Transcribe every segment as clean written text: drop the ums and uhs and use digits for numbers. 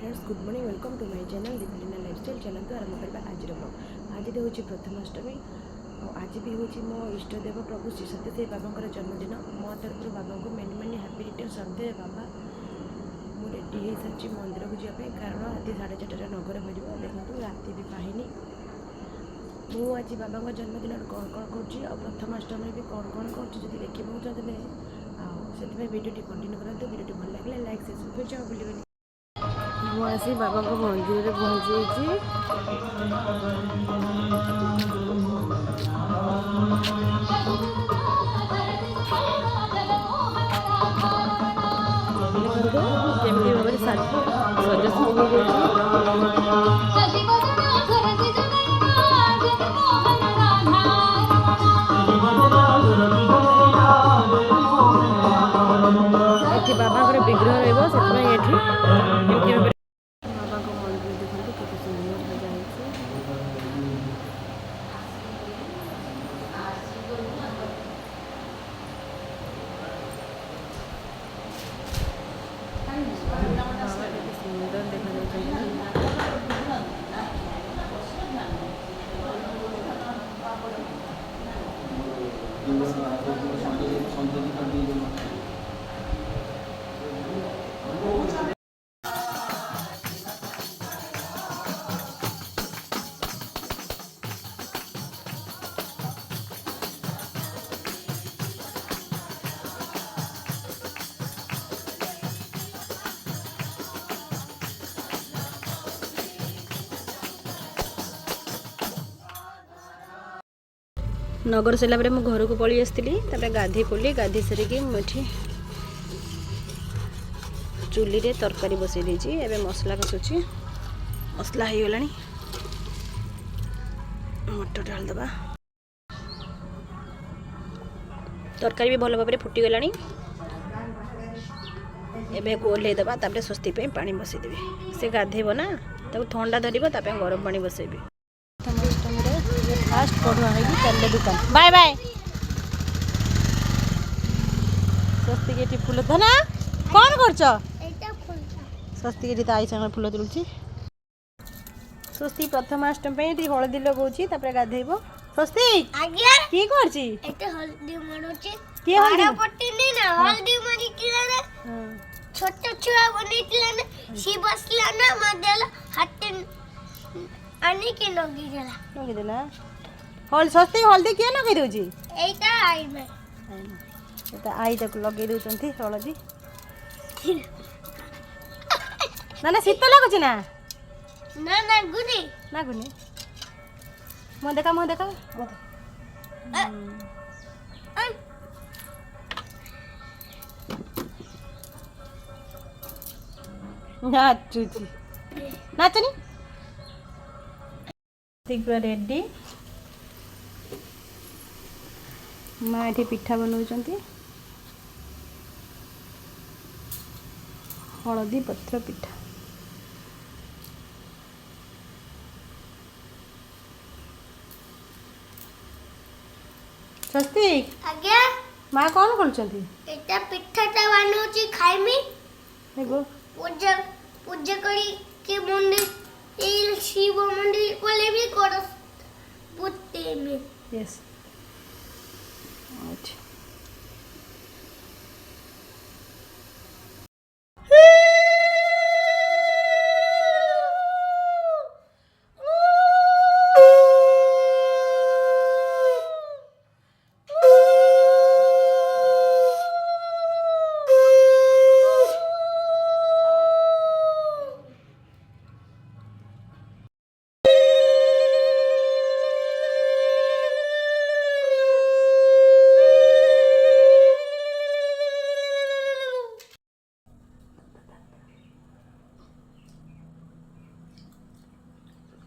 Friends good morning welcome to my channel Divyalina lifestyle. चलते आरंभ करवा आज ब्लॉग। आज हूँ प्रथमाष्टमी और आज भी हूँ मो इष्टदेव प्रभु श्री सत्यसाई बाबा जन्मदिन। मो तरफ बाबा को many many happy return Sunday बाबा। मुझे रेडी हो सारी मंदिर को जावाई कारण राति 4:30 नगर भर देखो राति भी पाहिनी। मु आज बाबा जन्मदिन कौन कौन कर प्रथमाष्टमी भी कौन कौन कर देखा चाहते आए भिडियो कंटिन्यू करूँ। भिडियो भल लगे लाइक सब्सक्राइब जाओ बुलेंगे। ମୁଁ ଆସି ବାବାଙ୍କ ମନ୍ଦିରରେ ପହଞ୍ଚିଯାଇଛି। ଦେଖନ୍ତୁ କେମିତି ଭାବରେ ସଜାସଜି ହେଇଯାଇଛି। ଏଠି ବାବାଙ୍କର ବିଗ୍ରହ ରହିବ, ସେଥିପାଇଁ ଏଠି ଏମିତି ଭାବରେ ବାବାଙ୍କ ମନ୍ଦିର ଦେଖନ୍ତୁ କେତେ ସୁନ୍ଦର ସଜା ହେଇଛି। କେତେ ସୁନ୍ଦର ଦେଖାଯାଉଛନ୍ତି। नगर सरला मु घर को पलि आसती गाधे पड़ी गाधे सारिकी मुझे चुली रे तरकारी बसई देछि। एबे मसला कषुची मसला हो गला मटर डाल दबा। तरकारी भी भल भाव फुटी गला। एबे ओल्हे दबा तापरे स्वस्ति पे पानी बसई देबे। से गाधेब ना ताको ठंडा धरिबो तापे गरम पानी बसैबे। फास्ट पढ़ुआ है चल दुकान बाय बाय। स्वस्ति के फूल धना कौन कर स्वस्ति के आई संग फूल तुलुची। स्वस्ति प्रथमाष्टमी पे हलदी लगौछि तापरे गाधेइबो। स्वस्ति आज्ञा की करछि एते हलदी मरोछि के हलदी पट्टी नै ना हलदी मारी किला ना छोट छुआ बनेतिला ना सी बसला ना मदेला हाथ आनी के नगी देला हल स्वस्ति हल्दी किए लगे दूची एटा आई में एटा आई तक लगे दूचंती हलदी ना ना शीत लगुची ना ना ना गुनी मो देखा नाचुची नाचनी ठीक रेडी। माँ ये पिठा बनाऊँ हलदी पत्र पिठा। स्वस्ति आज्ञा माँ कौन करछंती एटा पिठाटा बनाऊची खाइमी देखो पूजा पूजा करी के मंदिर ए शिव मंदिर बोले भी कर पुत्ते में यस अच्छा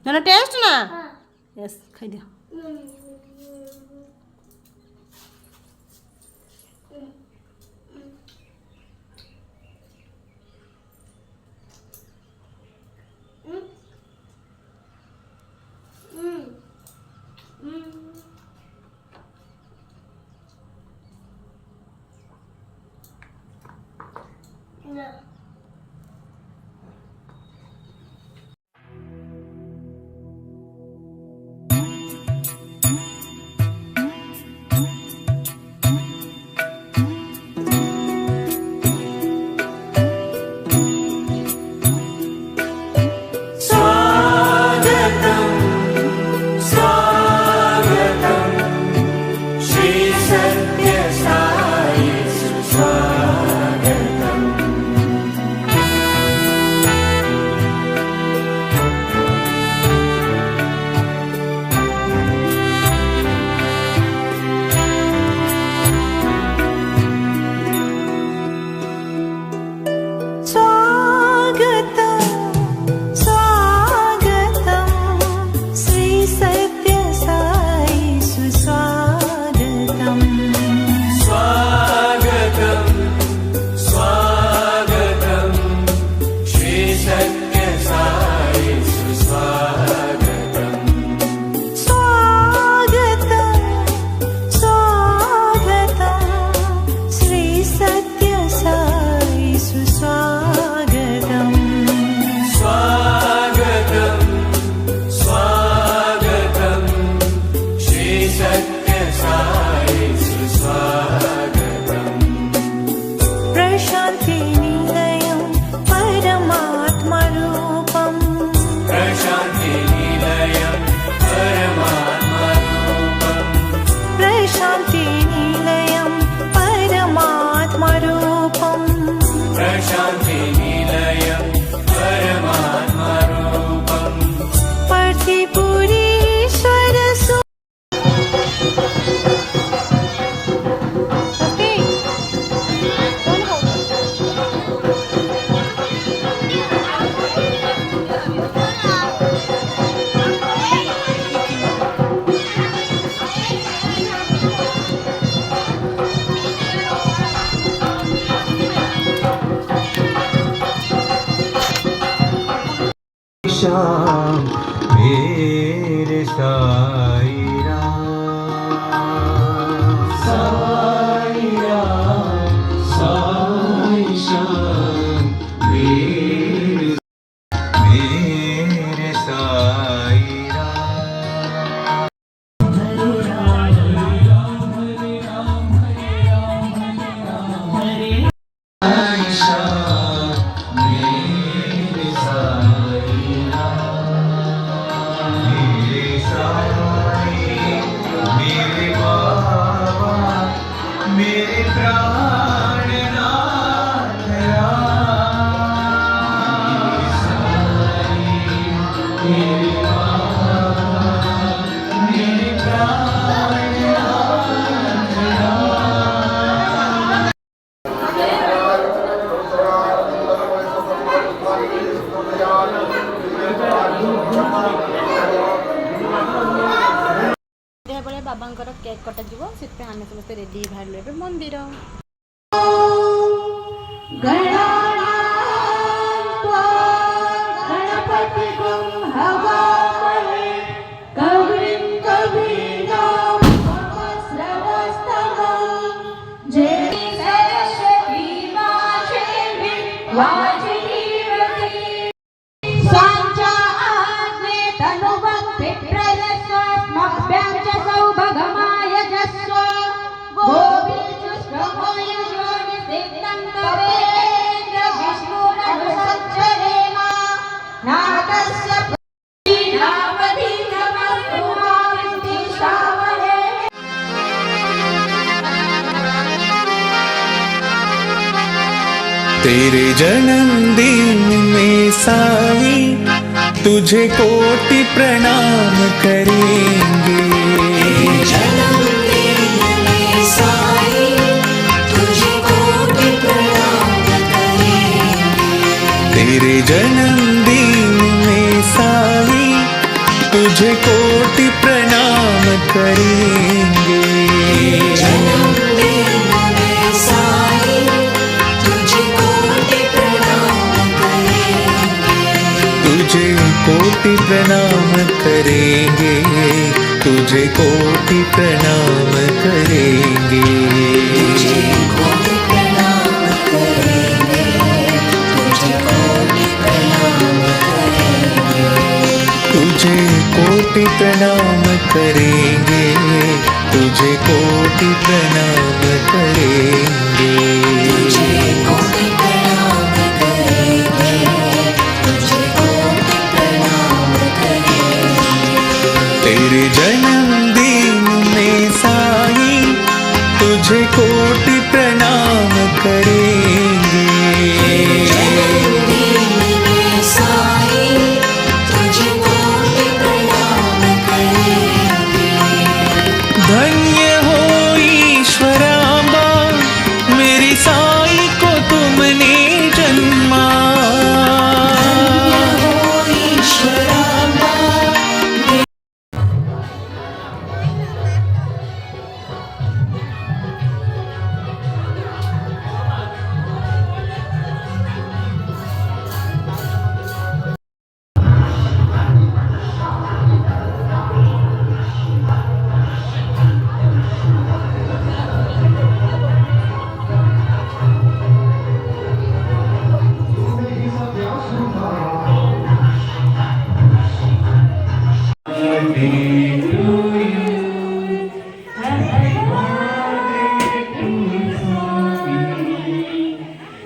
ना टेस्ट ना यस खाई दियो। श्याम मेरे साई राम, साई राम, साई श्याम मेरे साई राम। साई श्याम मेरे साई राम, मेरे साई, मेरे बाबा, मेरे प्राणनाथ राम, साई मेरे बाबा, मेरे प्राणनाथ राम। बेले बाबांकर केक कटाଯିବ ସେଥିପାଇଁ ଆମେ ସମସ୍ତେ ରେଡ଼ି ବାହାରିଲୁ ଏବେ ମନ୍ଦିର। तेरे जन्मदिन में साई तुझे कोटि प्रणाम करेंगे, तेरे जन्मदिन में साई तुझे कोटि प्रणाम करेंगे, तुझे कोटि प्रणाम करेंगे, तुझे कोटि प्रणाम करेंगे, तुझे कोटि प्रणाम करेंगे, तुझे कोटि प्रणाम करेंगे, तेरे जन्मदिन में साई तुझे कोटि प्रणाम करेंगे, धन्य हो ईश्वरांबा मेरी साई को तुमने जन्मा,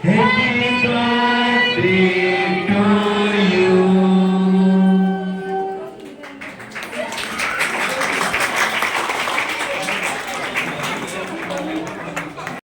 Happy birthday to